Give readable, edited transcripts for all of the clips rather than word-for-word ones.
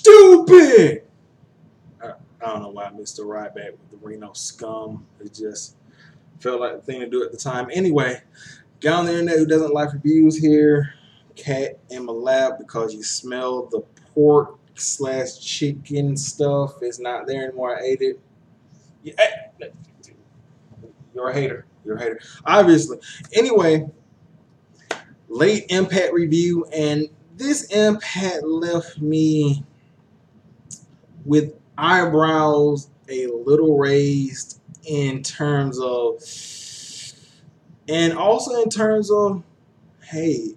stupid. I don't know why I missed the ride back with the Reno scum. It just felt like the thing to do at the time. Anyway, guy on the internet who doesn't like reviews here. Cat in my lap because you smell the pork / chicken stuff. It's not there anymore. I ate it. You're a hater. You're a hater. Obviously. Anyway, late Impact review, and this Impact left me with eyebrows a little raised in terms of, and also in terms of, hey,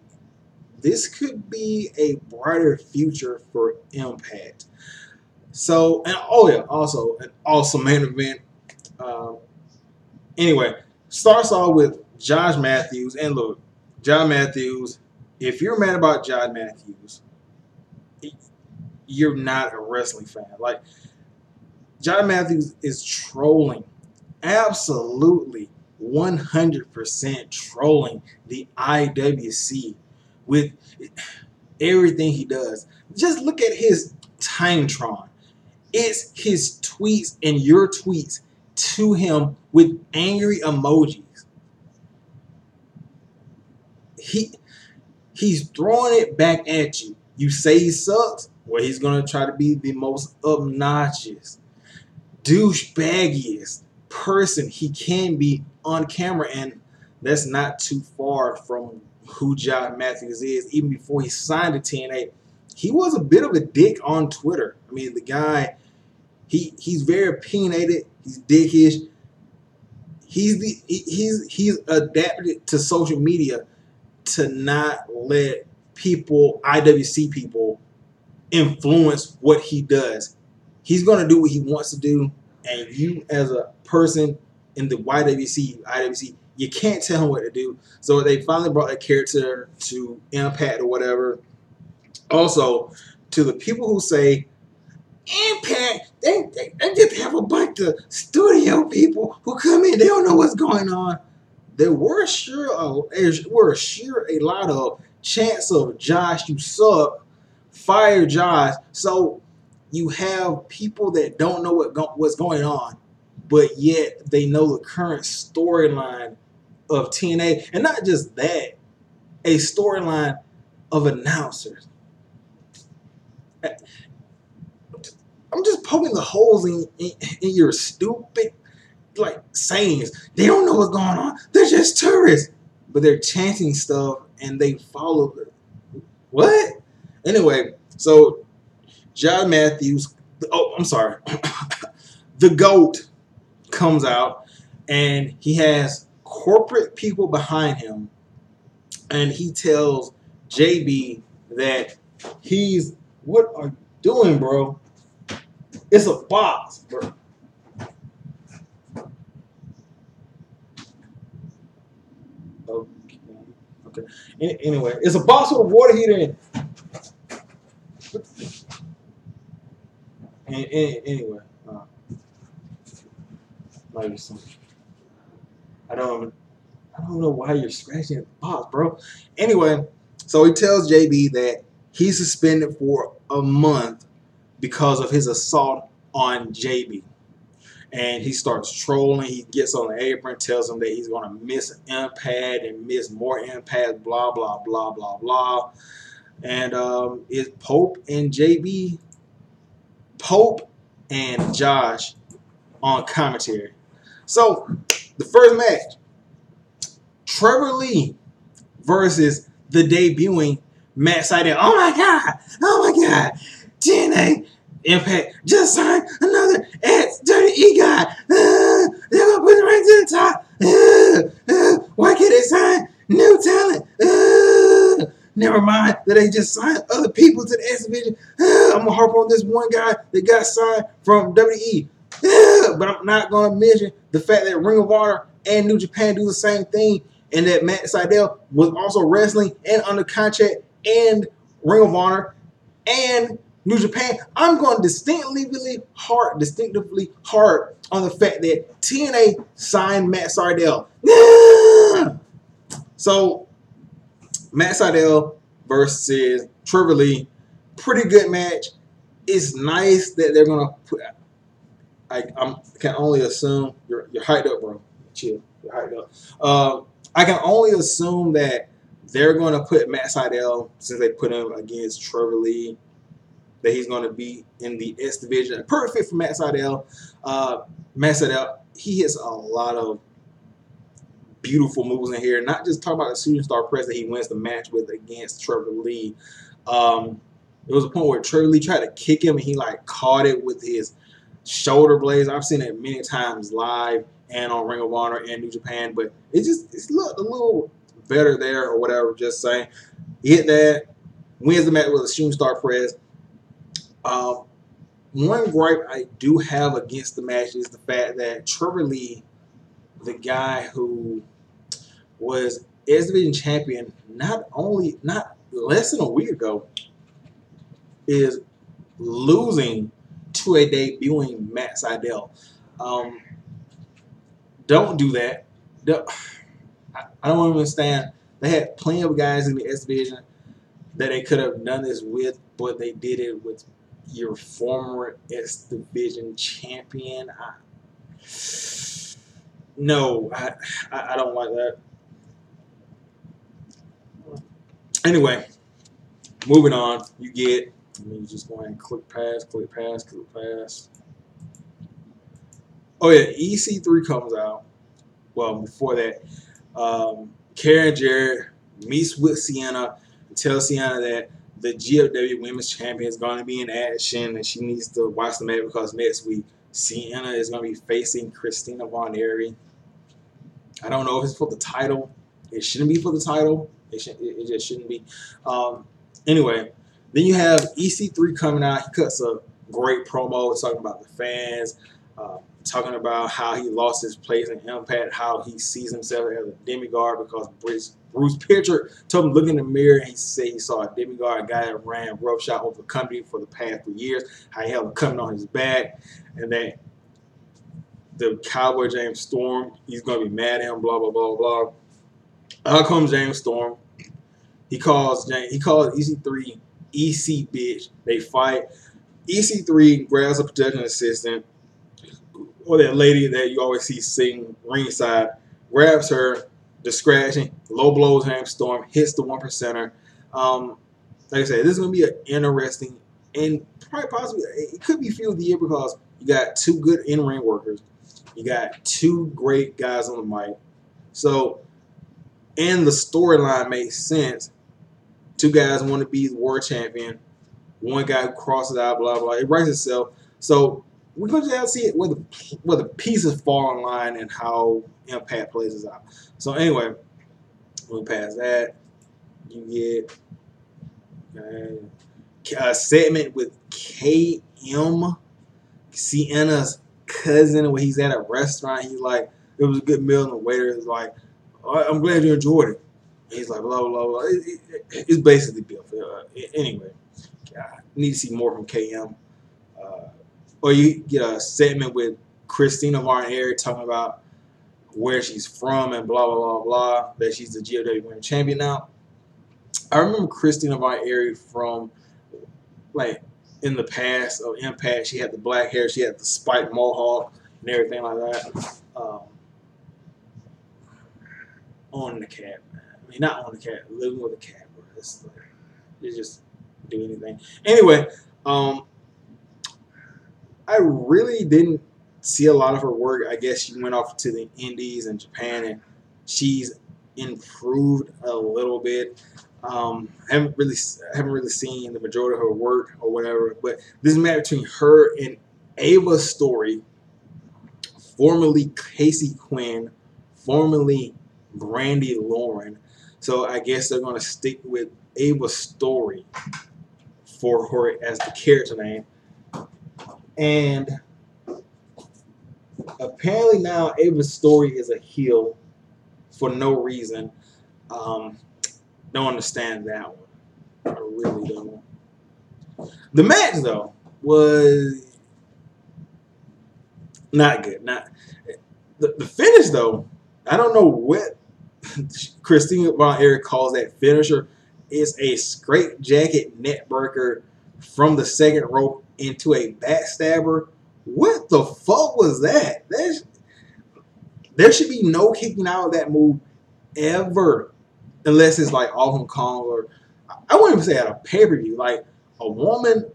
this could be a brighter future for Impact. So, and oh yeah, also an awesome main event. Anyway, starts off with Josh Matthews, and look, John Matthews. If you're mad about John Matthews, you're not a wrestling fan. Like, John Matthews is trolling, absolutely 100% trolling the IWC with everything he does. Just look at his Timetron. It's his tweets and your tweets to him with angry emojis. He's throwing it back at you. You say he sucks, well, he's going to try to be the most obnoxious, douchebaggiest person he can be on camera, and that's not too far from who John Matthews is. Even before he signed to TNA, he was a bit of a dick on Twitter. I mean, the guy, he's very opinionated. He's dickish. He's adapted to social media to not let people, IWC people, influence what he does. He's going to do what he wants to do, and you as a person in the IWC, you can't tell him what to do. So they finally brought that character to Impact or whatever. Also, to the people who say, Impact, they just have a bunch of studio people who come in, they don't know what's going on. There were sure a lot of chants of Josh, you suck, fire Josh. So you have people that don't know what's going on, but yet they know the current storyline of TNA. And not just that, a storyline of announcers. I'm just poking the holes in your stupid sayings. They don't know what's going on. They're just tourists. But they're chanting stuff and they follow it. What? Anyway, so John Matthews, the GOAT comes out and he has corporate people behind him, and he tells JB that what are you doing, bro? It's a box, bro. Okay. Anyway, it's a box with a water heater in it. Anyway, I don't know why you're scratching the box, bro. Anyway, so he tells JB that he's suspended for a month because of his assault on JB. And he starts trolling. He gets on the apron, tells him that he's going to miss Impact and miss more Impact, blah, blah, blah, blah, blah. And it's Pope and Josh on commentary. So, the first match, Trevor Lee versus the debuting Matt Sydal. Oh my God, TNA Impact just signed another S.scoTT guy. They're gonna put him right to the top. Why can't they sign new talent? Never mind that they just signed other people to the X Division. I'm gonna harp on this one guy that got signed from WWE. But I'm not gonna mention the fact that Ring of Honor and New Japan do the same thing, and that Matt Sydal was also wrestling and under contract and Ring of Honor and New Japan. I'm going distinctively hard on the fact that TNA signed Matt Sydal. So, Matt Sydal versus Trevor Lee, pretty good match. it's nice that they're gonna put. I can only assume you're hyped up, bro. Chill, you're hyped up. I can only assume that they're gonna put Matt Sydal, since they put him against Trevor Lee, that he's gonna be in the S division. Perfect fit for Matt Sydal. Matt Sydal, he hits a lot of beautiful moves in here. Not just talking about the shooting star press that he wins the match with against Trevor Lee. There was a point where Trevor Lee tried to kick him and he like caught it with his shoulder blades. I've seen it many times live and on Ring of Honor and New Japan, but it's looked a little better there or whatever. Just saying, he hit that, wins the match with a shooting star press. One gripe I do have against the match is the fact that Trevor Lee, the guy who was S Division champion not less than a week ago, is losing to a debuting Matt Sydal. Don't do that. I don't understand. They had plenty of guys in the S Division that they could have done this with, but they did it with your former S Division champion. No, I don't like that. Anyway, moving on. You get, let me just go ahead and click past. Oh yeah, EC3 comes out. Well, before that, Karen Jarrett meets with Sienna and tells Sienna that the GFW Women's Champion is going to be in action and she needs to watch the match because next week Sienna is going to be facing Christina Von Erich. I don't know if it's for the title. It shouldn't be for the title. It just shouldn't be. Anyway, then you have EC3 coming out. He cuts a great promo talking about the fans, talking about how he lost his place in Impact, how he sees himself as a demigod because Bruce Pritchard told him to look in the mirror and he said he saw a demigod, a guy that ran roughshod over the company for the past 3 years, how he held a company on his back, and that the Cowboy James Storm, he's going to be mad at him, blah, blah, blah, blah. Out comes James Storm. He calls EC3 EC bitch. They fight. EC3 grabs a production assistant, or that lady that you always see sitting ringside, grabs her, discretion, low blows James Storm, hits the 1%er. Like I said, this is going to be an interesting and probably possibly it could be field of the year because you got two good in-ring workers. You got two great guys on the mic. So, and the storyline makes sense. Two guys want to be the world champion. One guy who crosses out, blah, blah. It writes itself. So, we're going to have to see it where the pieces fall in line and how Impact plays us out. So, anyway, we'll pass that. You get a segment with KM, Sienna's cousin, where he's at a restaurant. He's like, it was a good meal, and the waiter is like, I'm glad you enjoyed it. And he's like, blah, blah, blah. It's basically built. Anyway, I need to see more from KM. Or you get a segment with Christina Von Erich talking about where she's from and blah, blah, blah, blah, that she's the GFW Women's Champion now. I remember Christina Von Erich from, like, in the past of Impact. She had the black hair. She had the spiked mohawk and everything like that. On the cat, man. I mean, not on the cat. Living with a cat, bro. It's like, you just do anything. Anyway, I really didn't see a lot of her work. I guess she went off to the Indies and Japan, and she's improved a little bit. Haven't really seen the majority of her work or whatever. But this match between her and Ava Story, formerly Casey Quinn, formerly Brandy Lauren. So I guess they're going to stick with Ava Story for her as the character name. And apparently now Ava Story is a heel for no reason. Don't understand that one. I really don't. The match though was not good. Not the finish though. I don't know what Christina Von Erich calls that finisher. It's a straight jacket neck breaker from the second rope into a backstabber. What the fuck was that? There should be no kicking out of that move ever, unless it's like Awesome Kong or I wouldn't even say at a pay-per-view. Like a woman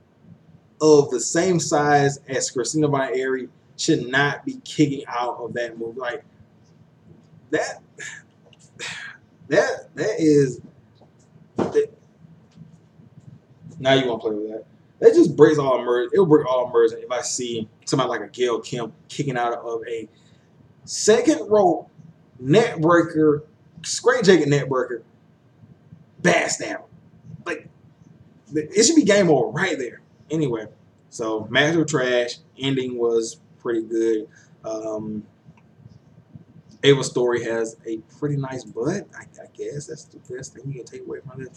of the same size as Christina Von Eerie should not be kicking out of that move. Like that is that, now you want to play with that. That just breaks all immersion. It'll break all immersion if I see somebody like a Gail Kim kicking out of a second rope net breaker, straight jacket net breaker, backstabber. Like it should be game over right there. Anyway, so match was trash. Ending was pretty good. Ava's story has a pretty nice butt. I guess that's the best thing you can take away from it.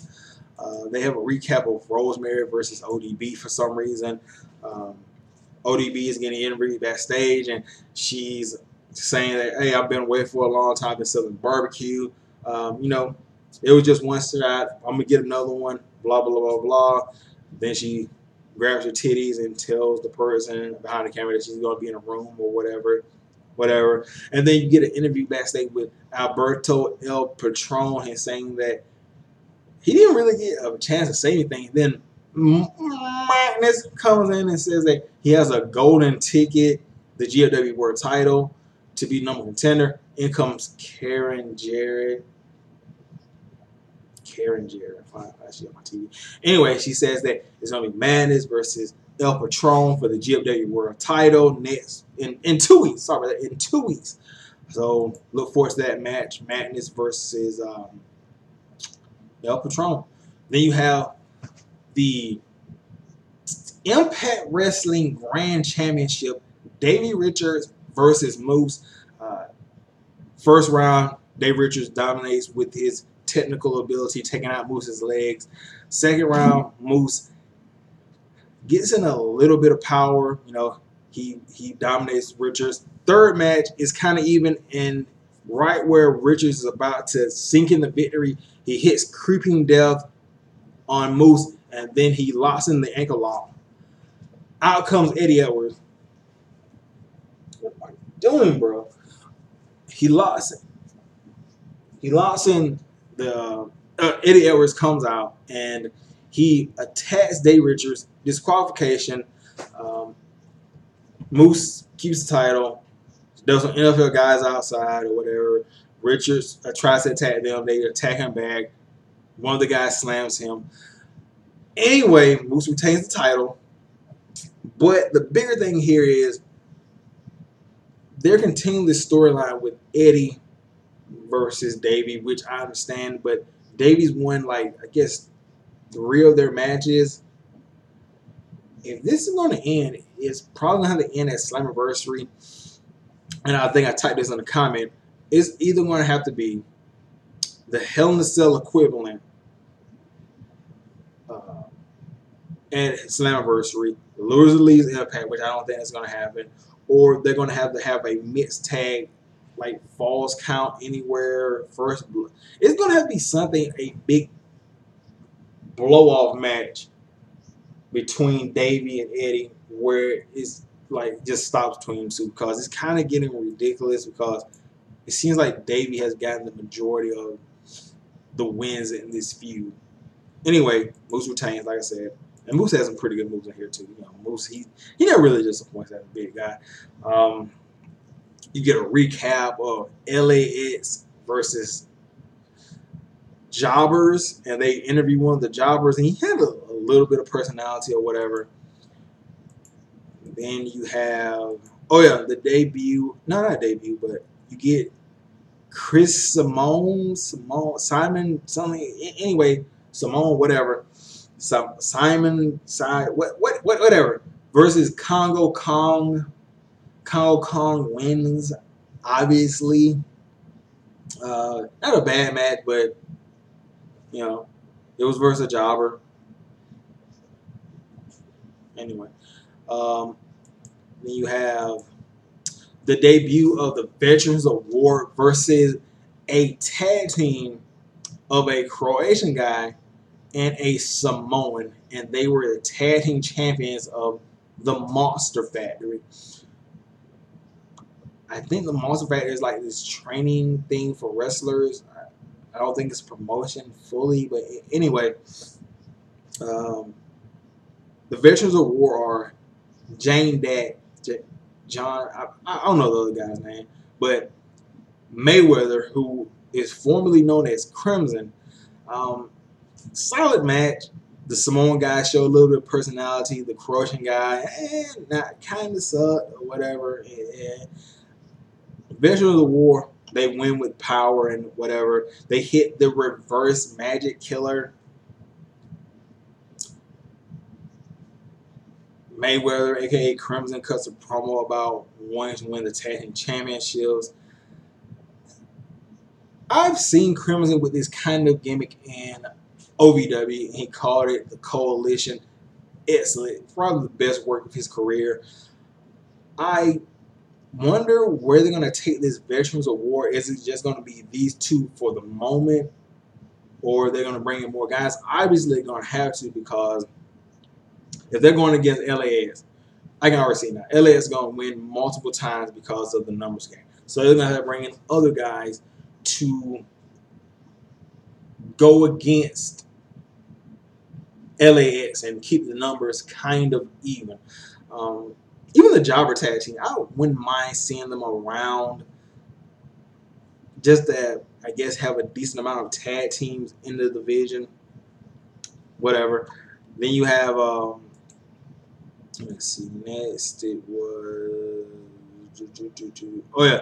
They have a recap of Rosemary versus ODB for some reason. ODB is getting interviewed backstage, and she's saying that, hey, I've been away for a long time, been selling barbecue. You know, it was just one shot. I'm going to get another one, blah, blah, blah, blah. Then she grabs her titties and tells the person behind the camera that she's going to be in a room or whatever. And then you get an interview backstage with Alberto El Patron and saying that he didn't really get a chance to say anything. Then Magnus comes in and says that he has a golden ticket, the GFW World title, to be number contender. In comes Karen Jarrett. I see on my TV. Anyway, she says that it's going to be Madness versus El Patron for the GFW World title next in 2 weeks. Sorry about that, in 2 weeks. So look forward to that match, Madness versus El Patron. Then you have the Impact Wrestling Grand Championship, Davey Richards versus Moose. First round, Davey Richards dominates with his technical ability, taking out Moose's legs. Second round, Moose gets in a little bit of power. You know, he dominates Richards. Third match is kind of even, and right where Richards is about to sink in the victory, he hits Creeping Death on Moose, and then he locks in the ankle lock. Out comes Eddie Edwards. What are you doing, bro? He locks in the Eddie Edwards comes out and he attacks Dave Richards. Disqualification. Moose keeps the title. There's some NFL guys outside or whatever. Richards tries to attack them. They attack him back. One of the guys slams him. Anyway, Moose retains the title. But the bigger thing here is they're continuing this storyline with Eddie versus Davey, which I understand, but Davey's won, like, I guess 3 of their matches. If this is going to end, it's probably going to have to end at Slammiversary. And I think I typed this in the comment. It's either going to have to be the Hell in a Cell equivalent at Slammiversary, the loser leaves Impact, which I don't think is going to happen, or they're going to have a mixed tag, like Falls Count Anywhere, First. It's going to have to be something, a big blow-off match between Davey and Eddie, where it's like just stops between them two, because it's kind of getting ridiculous, because it seems like Davey has gotten the majority of the wins in this feud. Anyway, Moose retains, like I said. And Moose has some pretty good moves in here, too. You know, Moose, he never really disappoints as a big guy. You get a recap of LAX versus Jobbers, and they interview one of the Jobbers, and he had a little bit of personality or whatever. Then you have, oh yeah, the debut, no, not debut, but you get Chris Simon, Simon, something, anyway, Simone, whatever. Simon, whatever, versus Congo Kong. Congo Kong wins, obviously. Not a bad match, but, you know, it was versus a jobber. Anyway. Then you have the debut of the Veterans Award versus a tag team of a Croatian guy and a Samoan, and they were the tag team champions of the Monster Factory. I think the Monster Factory is like this training thing for wrestlers. I don't think it's promotion fully, but anyway, um, the Veterans of War are Jane Dak, John. I don't know the other guy's name, but Mayweather, who is formerly known as Crimson. Solid match. The Samoan guy showed a little bit of personality. The Croatian guy, not kind of sucked or whatever. Veterans of the War, they win with power and whatever. They hit the reverse magic killer. Mayweather, aka Crimson, cuts a promo about wanting to win the tag team championships. I've seen Crimson with this kind of gimmick in OVW. He called it the Coalition. Excellent. Probably the best work of his career. I wonder where they're going to take this Veterans of War. Is it just going to be these two for the moment? Or they're going to bring in more guys? Obviously, they're going to have to, because if they're going against LAX, I can already see now. LAX is going to win multiple times because of the numbers game. So they're going to have to bring in other guys to go against LAX and keep the numbers kind of even. Even the Jobber tag team, I wouldn't mind seeing them around, just to, I guess, have a decent amount of tag teams in the division. Whatever. Then you have, let's see, next it was, oh yeah,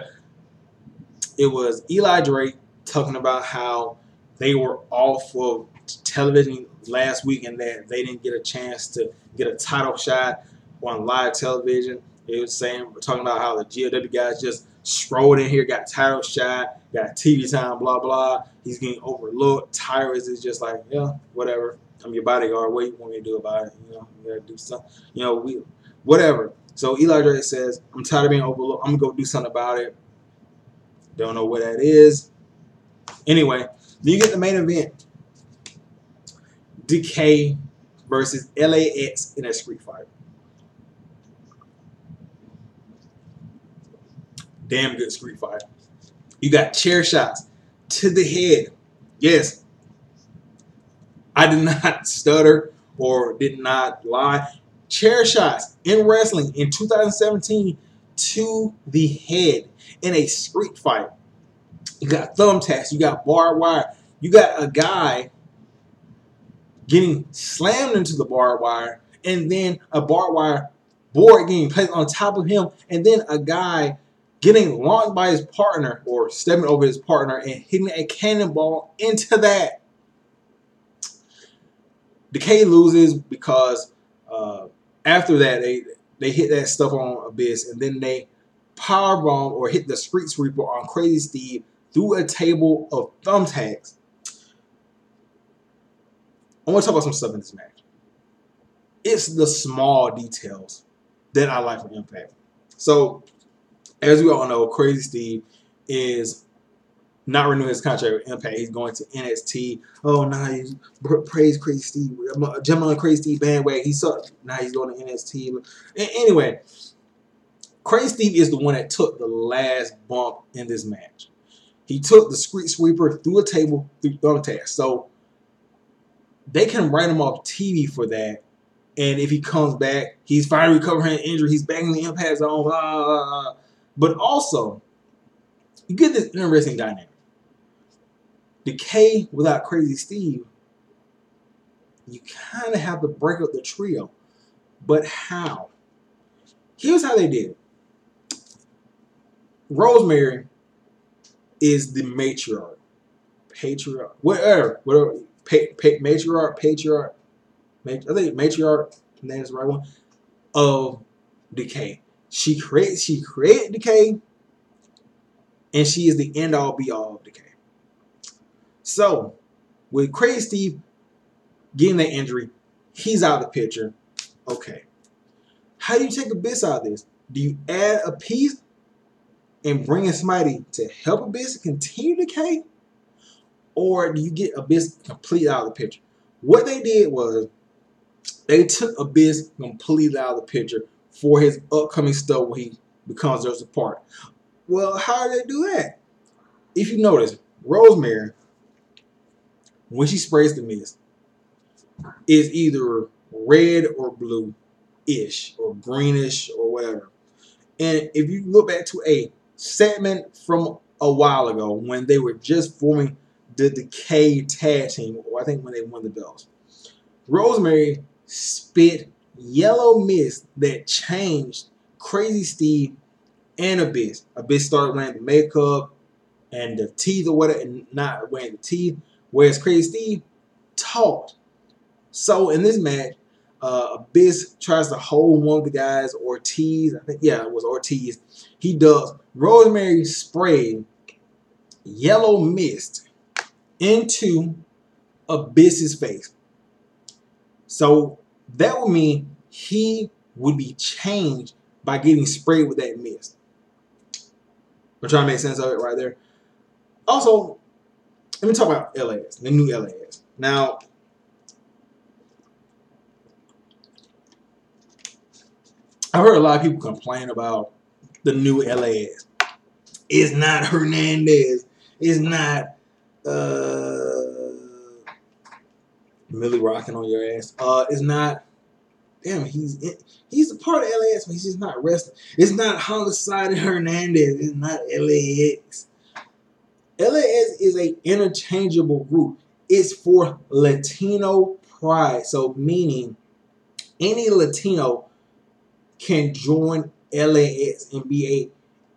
it was Eli Drake talking about how they were off of television last week and that they didn't get a chance to get a title shot on live television. It was talking about how the GOW guys just strolled in here, got title shot, got TV time, blah blah. He's getting overlooked. Tyrus is just like, yeah, whatever. I'm your bodyguard. What do you want me to do about it? You gotta do something. Whatever. So Eli Drake says, I'm tired of being overlooked. I'm gonna go do something about it. Don't know what that is. Anyway, then you get the main event. Decay versus LAX in a street fight. Damn good street fight. You got chair shots to the head. Yes, I did not stutter or did not lie. Chair shots in wrestling in 2017 to the head in a street fight. You got thumbtacks. You got barbed wire. You got a guy getting slammed into the barbed wire, and then a barbed wire board getting placed on top of him, and then a guy getting launched by his partner or stepping over his partner and hitting a cannonball into that. Decay loses because after that they hit that stuff on Abyss, and then they powerbomb or hit the street sweeper on Crazy Steve through a table of thumbtacks. I want to talk about some stuff in this match. It's the small details that I like from Impact. So, as we all know, Crazy Steve is not renewing his contract with Impact. He's going to NXT. Oh, nah, he's praise Crazy Steve. I'm jumping on Crazy Steve bandwagon. He sucked. Now he's going to NXT. Anyway, Crazy Steve is the one that took the last bump in this match. He took the street sweeper through a table through thumbtacks. So they can write him off TV for that. And if he comes back, he's finally recovering an injury. He's back in the Impact zone. Blah, blah, blah. But also, you get this interesting dynamic. Decay without Crazy Steve, you kind of have to break up the trio. But how? Here's how they did it. Rosemary is the matriarch. Patriarch. Whatever. Matriarch. Patriarch. I think matriarch, name is the right one, of Decay. She created Decay, and she is the end all be all of Decay. So, with Crazy Steve getting that injury, he's out of the picture. Okay. How do you take Abyss out of this? Do you add a piece and bring in somebody to help Abyss continue Decay? Or do you get Abyss completely out of the picture? What they did was They took Abyss completely out of the picture for his upcoming stuff where he becomes Joseph Park. Well, how did they do that? If you notice, Rosemary, when she sprays the mist, is either red or blue-ish or greenish or whatever. And if you look back to a segment from a while ago when they were just forming the Decay tag team, or I think when they won the belts, Rosemary spit yellow mist that changed Crazy Steve and Abyss. Abyss started wearing the makeup and the teeth or whatever, and not wearing the teeth, whereas Crazy Steve talked. So in this match, Abyss tries to hold one of the guys, Ortiz. I think, yeah, it was Ortiz. He does. Rosemary sprayed yellow mist into Abyss's face. So that would mean he would be changed by getting sprayed with that mist. I'm trying to make sense of it right there. Also, let me talk about LAX, the new LAX. Now, I heard a lot of people complain about the new LAX. It's not Hernandez. It's not Millie rocking on your ass. It's not. Damn, he's a part of LAX, but he's just not wrestling. It's not Homicide and Hernandez. It's not LAX. LAX is a interchangeable group. It's for Latino pride. So meaning any Latino can join LAX and be a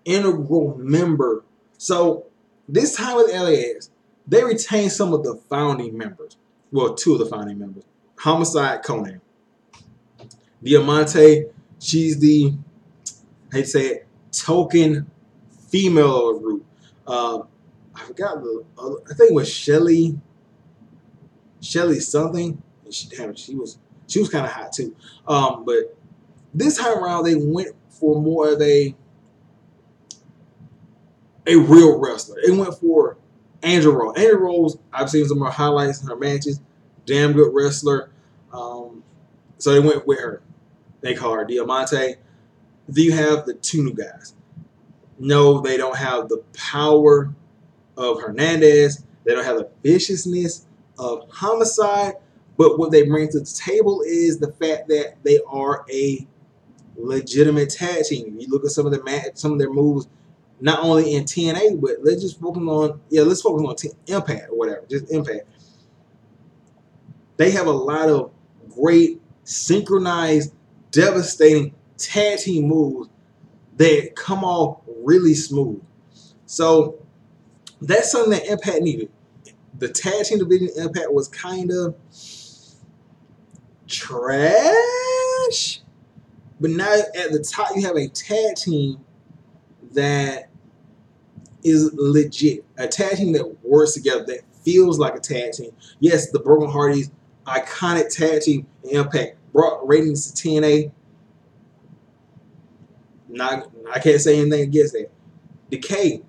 integral member. So this time with LAX, they retain some of the founding members. Well, two of the founding members. Homicide, Conan. Diamante, she's the, I hate to say it, token female of the group. I forgot the other, I think it was Shelly something. She was kind of hot too. But this time around, they went for more of a real wrestler. They went for Angel Rose. Angel Rose, I've seen some of her highlights in her matches. Damn good wrestler. So they went with her. They call her Diamante. Then you have the two new guys. No, they don't have the power of Hernandez. They don't have the viciousness of Homicide. But what they bring to the table is the fact that they are a legitimate tag team. You look at some of their moves, not only in TNA, but let's focus on Impact or whatever, just Impact. They have a lot of great synchronized, devastating tag team moves that come off really smooth. So that's something that Impact needed. The tag team division Impact was kind of trash, but now at the top you have a tag team that is legit, a tag team that works together, that feels like a tag team. Yes, the Broken Hardys, iconic tag team in Impact, brought ratings to TNA. I can't say anything against that. Decay,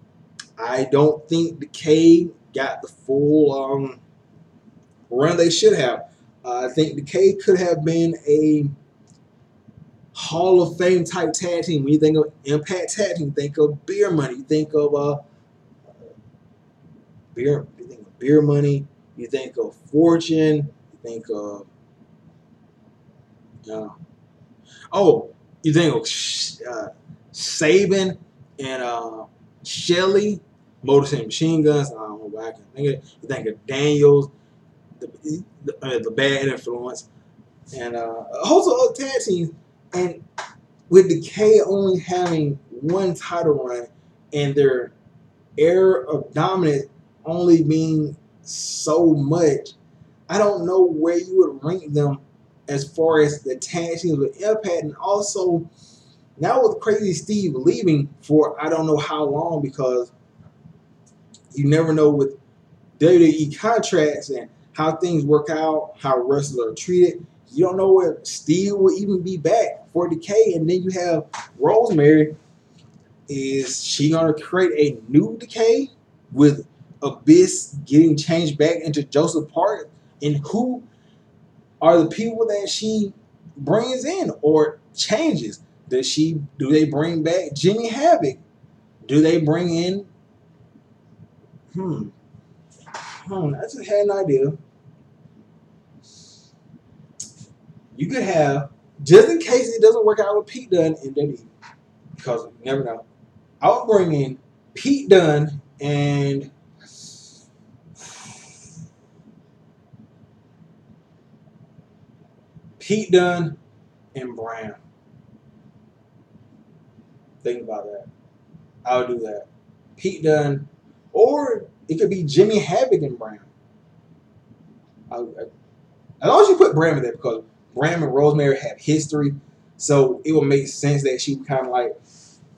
I don't think Decay got the full run they should have. I think Decay could have been a Hall of Fame type tag team. When you think of Impact tag team, think of Beer Money. You think of Beer Money. You think of Fortune. You think of you think of Sabin and Shelly, Motor City Machine Guns. I don't know what I can think of. You think of Daniels, the Bad Influence, and a host of other tag teams. And with Decay only having one title run and their era of dominance only being so much, I don't know where you would rank them as far as the tag teams with Impact. And also now with Crazy Steve leaving for I don't know how long, because you never know with WWE contracts and how things work out, how wrestlers are treated. You don't know if Steve will even be back for Decay. And then you have Rosemary. Is she going to create a new Decay with Abyss getting changed back into Joseph Park? And who are the people that she brings in or changes. Do they bring back Jimmy Havoc? Do they bring in I just had an idea. You could have, just in case it doesn't work out with Pete Dunne in WWE, because you never know. I would bring in Pete Dunne and Brown. Think about that. I would do that. Pete Dunne, or it could be Jimmy Havoc and Brown. As long as you put Bram in there, because Bram and Rosemary have history, so it would make sense that she would kind of like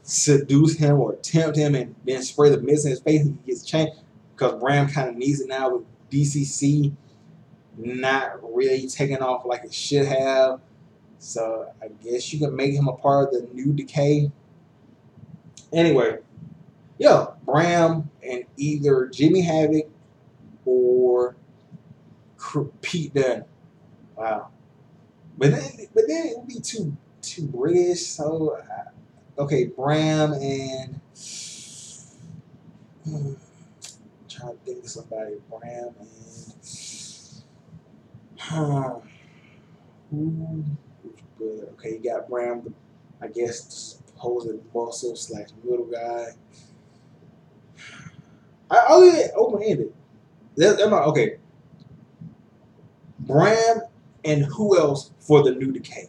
seduce him or tempt him and then spray the mist in his face and he gets changed. Because Bram kind of needs it now with BCC not really taking off like it should have. So I guess you can make him a part of the new Decay. Anyway, yeah, Bram and either Jimmy Havoc or Pete Dunne. Wow. But then it would be too British. So okay, Bram and I'm trying to think of somebody. Bram and okay, you got Bram, I guess the supposed muscle / middle guy. I'll leave it open ended. Okay. Bram and who else for the new Decay?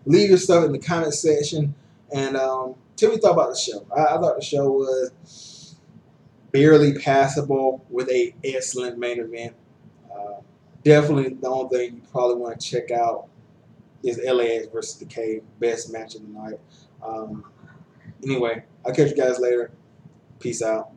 Leave your stuff in the comment section and tell me what you thought about the show. I thought the show was barely passable with a excellent main event. Definitely the only thing you probably want to check out is LAX versus Decay. Best match of the night. Anyway, I'll catch you guys later. Peace out.